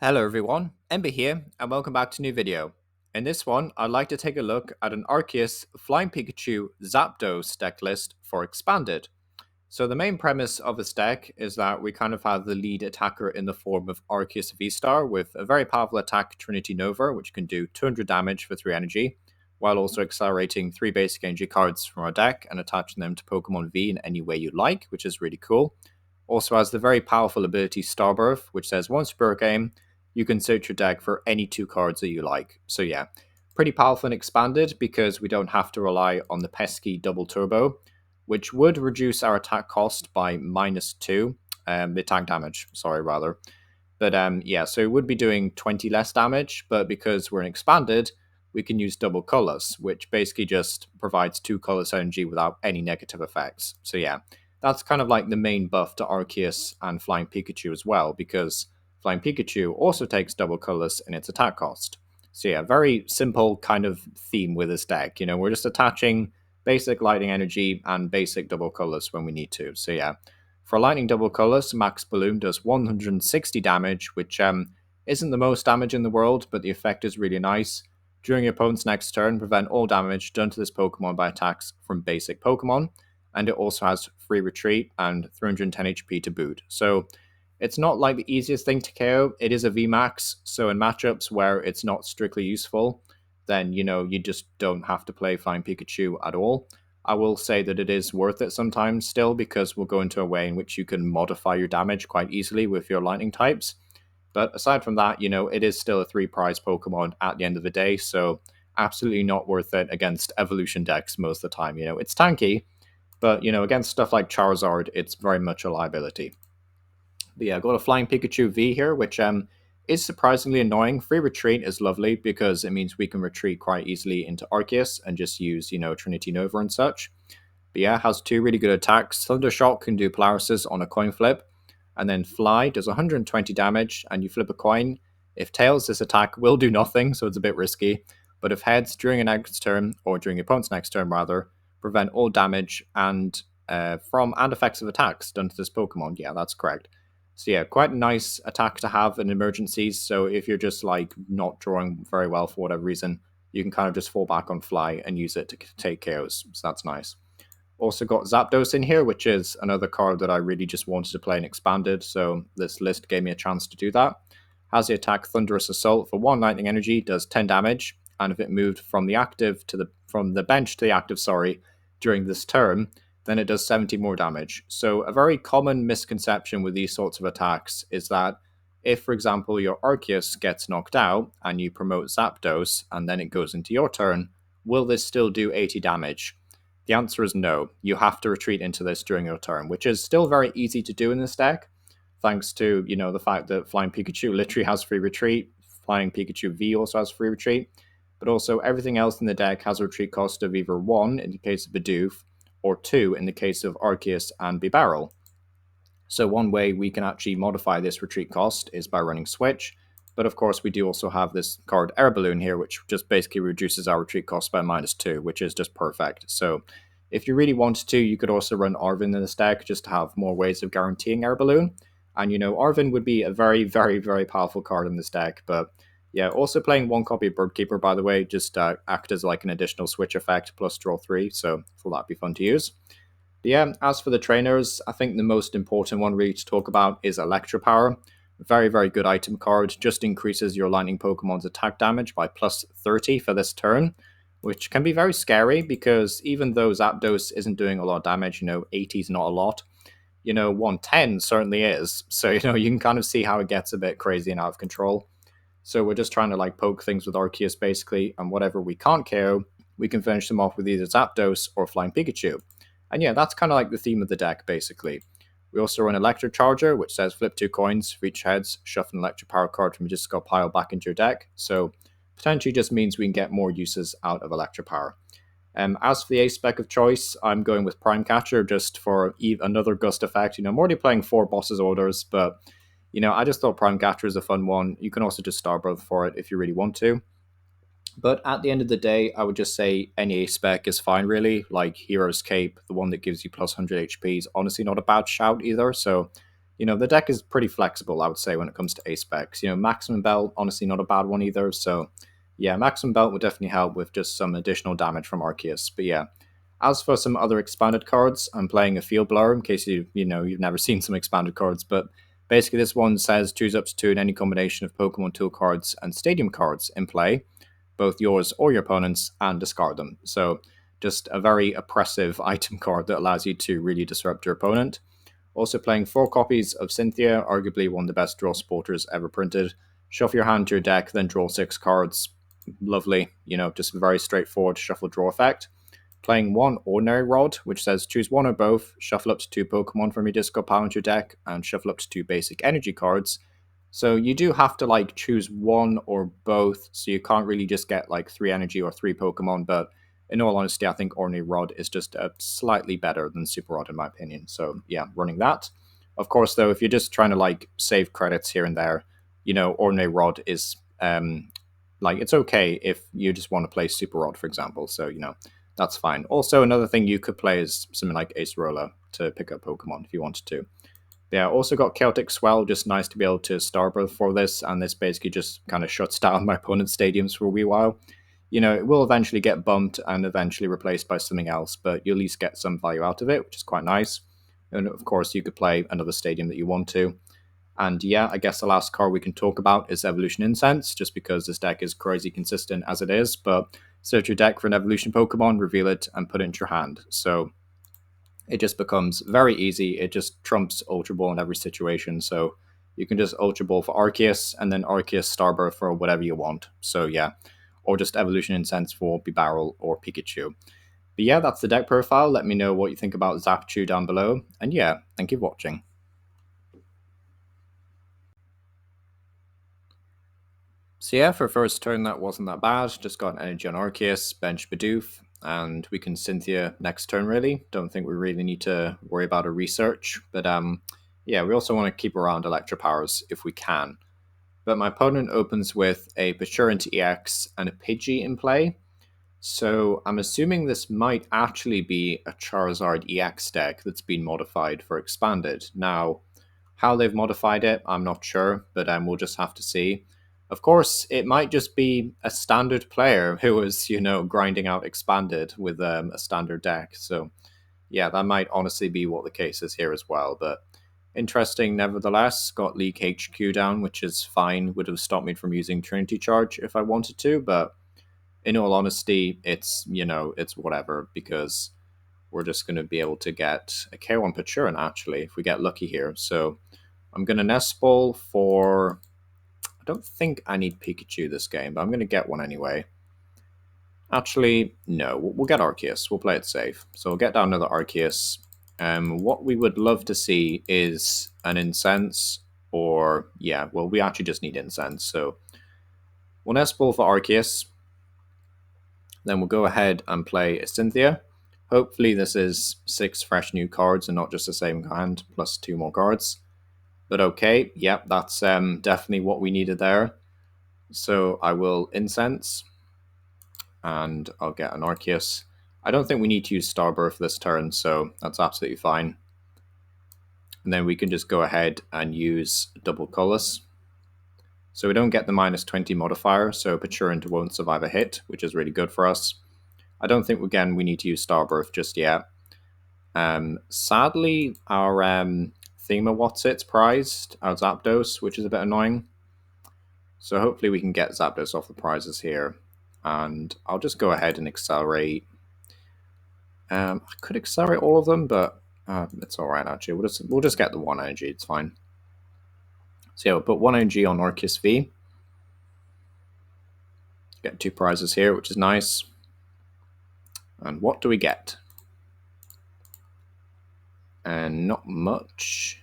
Hello everyone, Ember here, and welcome back to a new video. In this one, I'd like to take a look at an Arceus Flying Pikachu Zapdos deck list for Expanded. So the main premise of this deck is that we kind of have the lead attacker in the form of Arceus V-STAR with a very powerful attack Trinity Nova, which can do 200 damage for 3 energy, while also accelerating 3 basic energy cards from our deck and attaching them to Pokemon V in any way you like, which is really cool. Also has the very powerful ability Starbirth, which says once per game, you can search your deck for any 2 cards that you like. So yeah, pretty powerful and expanded because we don't have to rely on the pesky double turbo, which would reduce our attack cost by -2, the attack damage, sorry, rather. But yeah, so it would be doing 20 less damage, but because we're an expanded, we can use double colors, which basically just provides 2 colors energy without any negative effects. So yeah, that's kind of like the main buff to Arceus and Flying Pikachu as well, because Flying Pikachu also takes double colors in its attack cost. So yeah, very simple kind of theme with this deck. We're just attaching basic lightning energy and basic double colors when we need to. So yeah, for lightning double colors, Max Balloon does 160 damage, which isn't the most damage in the world, but the effect is really nice. During your opponent's next turn, prevent all damage done to this Pokemon by attacks from basic Pokemon, and it also has free retreat and 310 HP to boot. So it's not like the easiest thing to KO. It is a VMAX, so in matchups where it's not strictly useful, then you just don't have to play Flying Pikachu at all. I will say that it is worth it sometimes still, because we'll go into a way in which you can modify your damage quite easily with your lightning types. But aside from that, it is still a 3-prize Pokemon at the end of the day, so absolutely not worth it against evolution decks most of the time. It's tanky, but against stuff like Charizard, it's very much a liability. But yeah, I've got a Flying Pikachu V here, which is surprisingly annoying. Free retreat is lovely because it means we can retreat quite easily into Arceus and just use, Trinity Nova and such. But yeah, it has 2 really good attacks. Thundershock can do Paralysis on a coin flip, and then Fly does 120 damage, and you flip a coin. If Tails, this attack will do nothing, so it's a bit risky. But if Heads, during your next turn, or during your opponent's next turn rather, prevent all damage and from and effects of attacks done to this Pokemon. Yeah, that's correct. So yeah, quite a nice attack to have in emergencies. So if you're just like not drawing very well for whatever reason, you can kind of just fall back on Fly and use it to take KOs. So that's nice. Also got Zapdos in here, which is another card that I really just wanted to play and expanded, so this list gave me a chance to do that. Has the attack Thunderous Assault for 1 lightning energy, does 10 damage, and if it moved from the bench to the active, during this turn, then it does 70 more damage. So a very common misconception with these sorts of attacks is that if, for example, your Arceus gets knocked out and you promote Zapdos and then it goes into your turn, will this still do 80 damage? The answer is no. You have to retreat into this during your turn, which is still very easy to do in this deck, thanks to, the fact that Flying Pikachu literally has free retreat. Flying Pikachu V also has free retreat, but also everything else in the deck has a retreat cost of either 1 in the case of Bidoof, or 2 in the case of Arceus and Bibarel. So one way we can actually modify this retreat cost is by running Switch, but of course we do also have this card Air Balloon here, which just basically reduces our retreat cost by -2, which is just perfect. So if you really wanted to, you could also run Arven in this deck just to have more ways of guaranteeing Air Balloon. And Arven would be a very, very, very powerful card in this deck. But yeah, also playing 1 copy of Bird Keeper, by the way, just act as like an additional switch effect plus draw 3. So that'd be fun to use. But yeah, as for the trainers, I think the most important one really to talk about is Electropower. Very, very good item card. Just increases your lightning Pokemon's attack damage by +30 for this turn, which can be very scary because even though Zapdos isn't doing a lot of damage, 80 is not a lot. 110 certainly is. So, you can kind of see how it gets a bit crazy and out of control. So we're just trying to like poke things with Arceus basically, and whatever we can't KO, we can finish them off with either Zapdos or Flying Pikachu. And yeah, that's kind of like the theme of the deck basically. We also run Electrocharger, which says flip 2 coins for each heads, shuffle an Electropower card from your discard pile back into your deck. So potentially just means we can get more uses out of Electropower. As for the ace spec of choice, I'm going with Prime Catcher just for another gust effect. I'm already playing 4 bosses orders, but I just thought Prime Catcher is a fun one. You can also just Starbirth for it if you really want to. But at the end of the day, I would just say any ace spec is fine, really. Like Hero's Cape, the one that gives you plus 100 HP, is honestly not a bad shout either. So, the deck is pretty flexible, I would say, when it comes to A specs. Maximum Belt, honestly, not a bad one either. So, yeah, Maximum Belt would definitely help with just some additional damage from Arceus. But yeah, as for some other expanded cards, I'm playing a Field Blower in case you've never seen some expanded cards. But basically, this one says choose up to 2 in any combination of Pokemon Tool cards and Stadium cards in play, both yours or your opponent's, and discard them. So just a very oppressive item card that allows you to really disrupt your opponent. Also playing 4 copies of Cynthia, arguably one of the best draw supporters ever printed. Shuffle your hand to your deck, then draw 6 cards. Lovely, just a very straightforward shuffle draw effect. Playing 1 Ordinary Rod, which says choose 1 or both, shuffle up to 2 Pokemon from your discard pile into your deck, and shuffle up to 2 basic energy cards. So you do have to choose 1 or both, so you can't really just get 3 energy or 3 Pokemon, but in all honesty, I think Ordinary Rod is just slightly better than Super Rod in my opinion. So yeah, running that. Of course, though, if you're just trying to save credits here and there, Ordinary Rod is it's okay if you just want to play Super Rod, for example. So that's fine. Also, another thing you could play is something like Ace Roller to pick up Pokemon if you wanted to. Yeah, also got Chaotic Swell, just nice to be able to Starbirth for this, and this basically just kind of shuts down my opponent's stadiums for a wee while. It will eventually get bumped and eventually replaced by something else, but you'll at least get some value out of it, which is quite nice. And of course, you could play another stadium that you want to. And yeah, I guess the last card we can talk about is Evolution Incense, just because this deck is crazy consistent as it is, but search your deck for an Evolution Pokemon, reveal it, and put it into your hand. So it just becomes very easy. It just trumps Ultra Ball in every situation. So you can just Ultra Ball for Arceus, and then Arceus Starbirth for whatever you want. So yeah, or just Evolution Incense for Bibarel or Pikachu. But yeah, that's the deck profile. Let me know what you think about Zapchew down below. And yeah, thank you for watching. So yeah, for first turn, that wasn't that bad. Just got an energy on Arceus, bench Bidoof, and we can Cynthia next turn, really. Don't think we really need to worry about a research. But yeah, we also want to keep around Electropowers if we can. But my opponent opens with a Pachurant EX and a Pidgey in play. So I'm assuming this might actually be a Charizard EX deck that's been modified for Expanded. Now, how they've modified it, I'm not sure, but we'll just have to see. Of course, it might just be a standard player who is, grinding out Expanded with a standard deck. So yeah, that might honestly be what the case is here as well. But interesting nevertheless. Got Leak HQ down, which is fine. Would have stopped me from using Trinity Charge if I wanted to, but in all honesty, it's, it's whatever, because we're just going to be able to get a K1 Pachurant, actually, if we get lucky here. So I'm going to Nest Ball for... I don't think I need Pikachu this game, but I'm going to get one anyway. Actually, no, we'll get Arceus. We'll play it safe. So we'll get down another Arceus. What we would love to see is an Incense, or, yeah, well, we actually just need Incense. So we'll Nest Ball for Arceus. Then we'll go ahead and play a Cynthia. Hopefully this is 6 fresh new cards and not just the same hand, plus 2 more cards. But okay, yep, that's definitely what we needed there. So I will Incense, and I'll get an Arceus. I don't think we need to use Starbirth this turn, so that's absolutely fine. And then we can just go ahead and use double Colorless. So we don't get the -20 modifier, so Pachurant won't survive a hit, which is really good for us. I don't think, again, we need to use Starbirth just yet. Sadly, our Thema-Whatsit's prized, our Zapdos, which is a bit annoying. So hopefully we can get Zapdos off the prizes here. And I'll just go ahead and accelerate. I could accelerate all of them, but it's alright, actually. We'll just get the 1 energy, it's fine. So yeah, we'll put 1 energy on Arceus V. Get 2 prizes here, which is nice. And what do we get? And not much.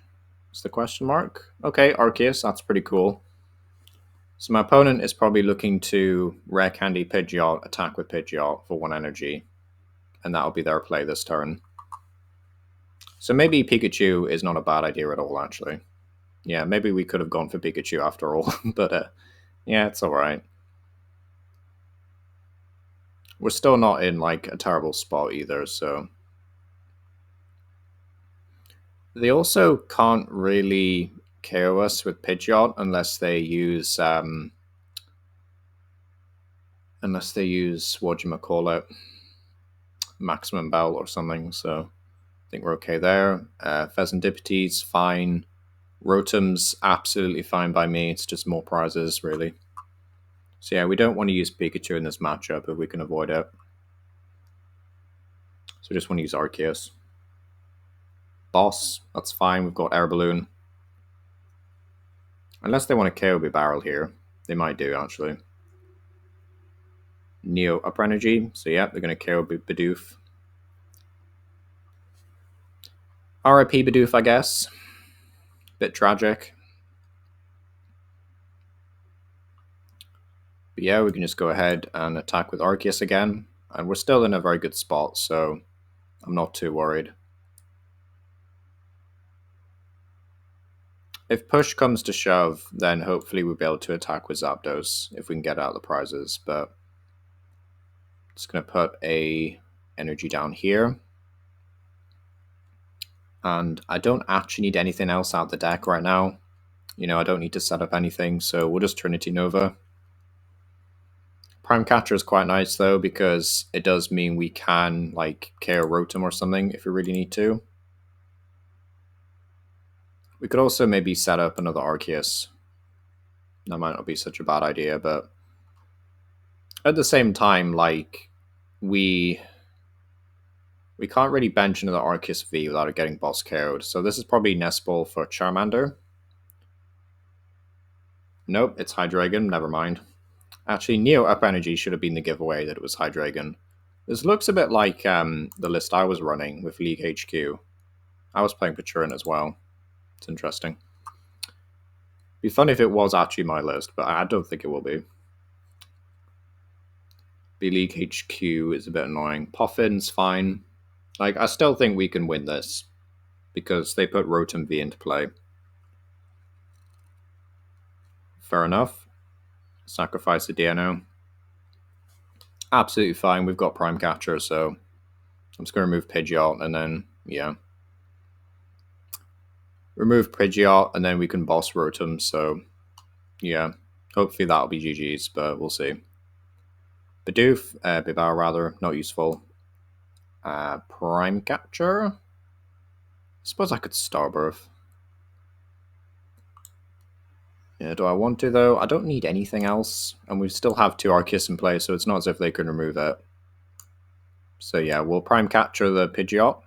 Is the question mark? Okay, Arceus, that's pretty cool. So my opponent is probably looking to Rare Candy Pidgeot, attack with Pidgeot for 1 energy. And that'll be their play this turn. So maybe Pikachu is not a bad idea at all, actually. Yeah, maybe we could have gone for Pikachu after all. But yeah, it's alright. We're still not in a terrible spot either, so... They also can't really KO us with Pidgeot unless they use whatchamacallit, Maximum Bell or something, so I think we're okay there. Pheasantipity's fine. Rotom's absolutely fine by me, it's just more prizes, really. So yeah, we don't want to use Pikachu in this matchup if we can avoid it. So we just want to use Arceus. Boss, that's fine, we've got Air Balloon. Unless they want to KO Bibarel here. They might do, actually. Neo Upper Energy, so yeah, they're going to KO Bidoof. RIP Bidoof, I guess. Bit tragic. But yeah, we can just go ahead and attack with Arceus again. And we're still in a very good spot, so I'm not too worried. If push comes to shove, then hopefully we'll be able to attack with Zapdos if we can get out the prizes. But just going to put a energy down here. And I don't actually need anything else out the deck right now. You know, I don't need to set up anything, so we'll just Trinity Nova. Prime Catcher is quite nice though, because it does mean we can like KO Rotom or something if we really need to. We could also maybe set up another Arceus. That might not be such a bad idea, but at the same time, like, we can't really bench another Arceus V without it getting boss KO'd. So this is probably Nest Ball for Charmander. Nope, it's Hydreigon, never mind. Actually, Neo Up Energy should have been the giveaway that it was Hydreigon. This looks a bit like the list I was running with League HQ. I was playing Pachurn as well. It's interesting. Be fun if it was actually my list, but I don't think it will be. B-League HQ is a bit annoying. Puffin's fine. Like, I still think we can win this, because they put Rotom V into play. Fair enough. Sacrifice the DNO. Absolutely fine, we've got Prime Catcher, so I'm just going to remove Pidgeot, and then, yeah. Remove Pidgeot, and then we can boss Rotom, so, yeah. Hopefully that'll be GG's, but we'll see. Bidoof, Bibarel rather, not useful. Prime Catcher? I suppose I could Starbirth. Yeah, do I want to though? I don't need anything else, and we still have 2 Arceus in play, so it's not as if they can remove it. So yeah, we'll Prime Catcher the Pidgeot.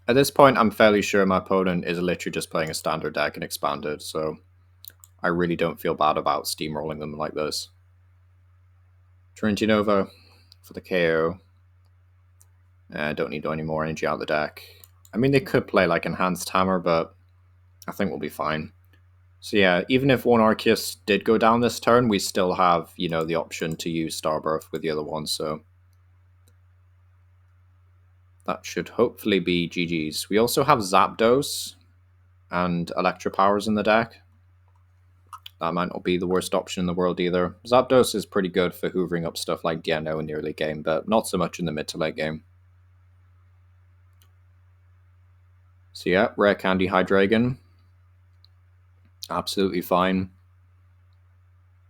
At this point, I'm fairly sure my opponent is literally just playing a standard deck and expanded, so I really don't feel bad about steamrolling them like this. Trinity Nova for the KO. I don't need any more energy out of the deck. I mean, they could play like Enhanced Hammer, but I think we'll be fine. So yeah, even if one Arceus did go down this turn, we still have, you know, the option to use Starbirth with the other one, so that should hopefully be GG's. We also have Zapdos and Electropowers in the deck. That might not be the worst option in the world either. Zapdos is pretty good for hoovering up stuff like Diano in the early game, but not so much in the mid to late game. So yeah, Rare Candy Hydreigon. Absolutely fine.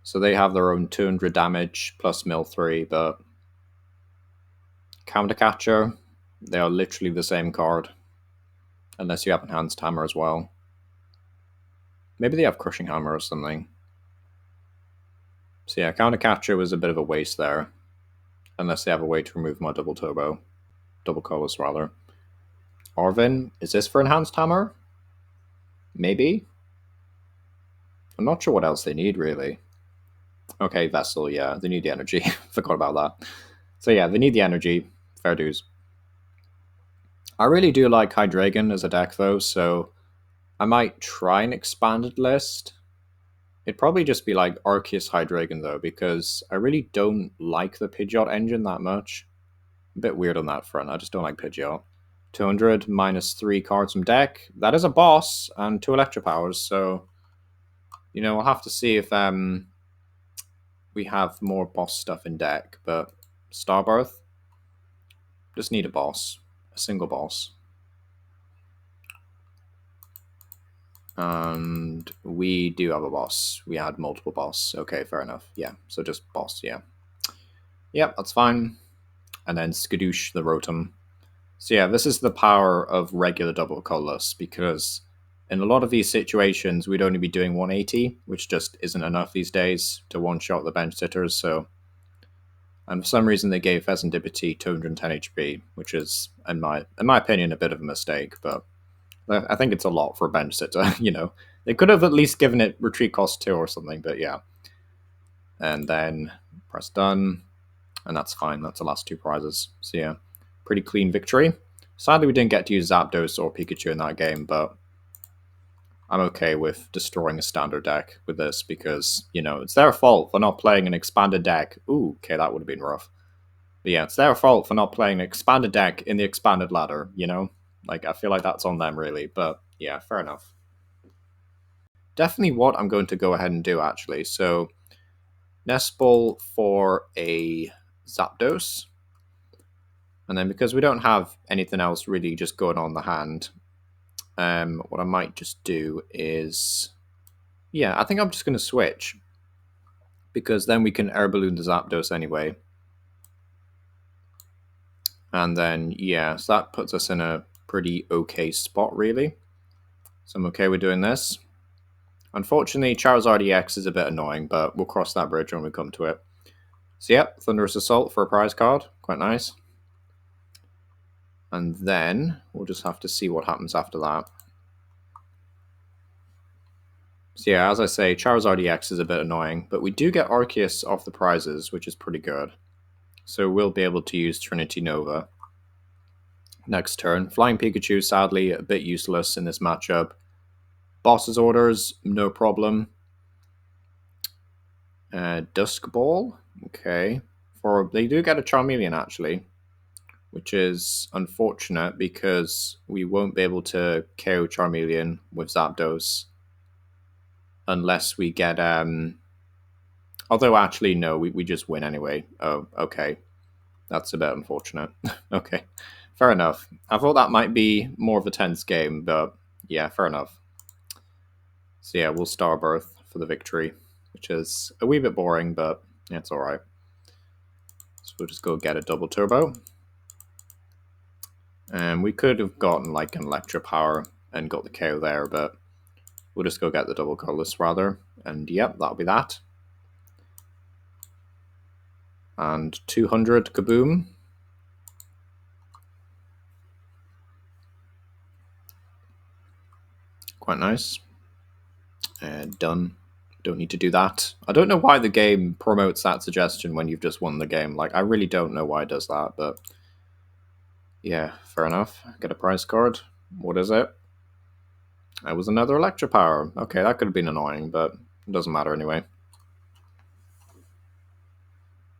So they have their own 200 damage plus mill 3, but Counter Catcher, they are literally the same card. Unless you have Enhanced Hammer as well. Maybe they have Crushing Hammer or something. So yeah, Counter Catcher was a bit of a waste there. Unless they have a way to remove my Double Turbo. Double Colorless, rather. Arvin, is this for Enhanced Hammer? Maybe? I'm not sure what else they need, really. Okay, Vessel, yeah, they need the energy. Forgot about that. So yeah, they need the energy. Fair dues. I really do like Hydreigon as a deck, though, so I might try an expanded list. It'd probably just be like Arceus Hydreigon, though, because I really don't like the Pidgeot engine that much. A bit weird on that front, I just don't like Pidgeot. 200 minus 3 cards from deck. That is a boss, and 2 Electropowers, so, you know, we'll have to see if we have more boss stuff in deck, but Starbirth, just need a boss. A single boss. And we do have a boss. We had multiple boss. Okay, fair enough. Yeah, so just boss, yeah. Yep, that's fine. And then Skadoosh the Rotom. So yeah, this is the power of regular double colorless, because in a lot of these situations, we'd only be doing 180, which just isn't enough these days to one-shot the bench sitters, so... And for some reason, they gave Fezandipity 210 HP, which is, in my opinion, a bit of a mistake, but I think it's a lot for a bench sitter, you know. They could have at least given it retreat cost 2 or something, but yeah. And then press done, and that's fine. That's the last 2 prizes. So yeah, pretty clean victory. Sadly, we didn't get to use Zapdos or Pikachu in that game, but I'm okay with destroying a standard deck with this because, you know, it's their fault for not playing an expanded deck. Ooh, okay, that would have been rough. But yeah, it's their fault for not playing an expanded deck in the expanded ladder, you know? Like, I feel like that's on them, really. But yeah, fair enough. Definitely what I'm going to go ahead and do, actually. So, Nest Ball for a Zapdos. And then because we don't have anything else really just going on the hand, what I might just do is... Yeah, I think I'm just going to switch. Because then we can Air Balloon the Zapdos anyway. And then, yeah, so that puts us in a pretty okay spot, really. So I'm okay with doing this. Unfortunately, Charizard EX is a bit annoying, but we'll cross that bridge when we come to it. So yep, Thunderous Assault for a prize card. Quite nice. And then we'll just have to see what happens after that. So yeah, as I say, Charizard EX is a bit annoying, but we do get Arceus off the prizes, which is pretty good. So we'll be able to use Trinity Nova. Next turn. Flying Pikachu, sadly, a bit useless in this matchup. Boss's orders, no problem. Dusk Ball, okay. They do get a Charmeleon, actually, which is unfortunate because we won't be able to KO Charmeleon with Zapdos unless we get... Although, actually, no, we just win anyway. Oh, okay. That's a bit unfortunate. Okay, fair enough. I thought that might be more of a tense game, but yeah, fair enough. So yeah, we'll Starbirth for the victory, which is a wee bit boring, but yeah, it's alright. So we'll just go get a double turbo. And we could have gotten like an Electropower and got the KO there, but we'll just go get the double colorless rather. And yep, that'll be that. And 200 kaboom. Quite nice. Done. Don't need to do that. I don't know why the game promotes that suggestion when you've just won the game. Like, I really don't know why it does that, but yeah, fair enough. Get a prize card. What is it? It was another Electropower. Okay, that could have been annoying, but it doesn't matter anyway.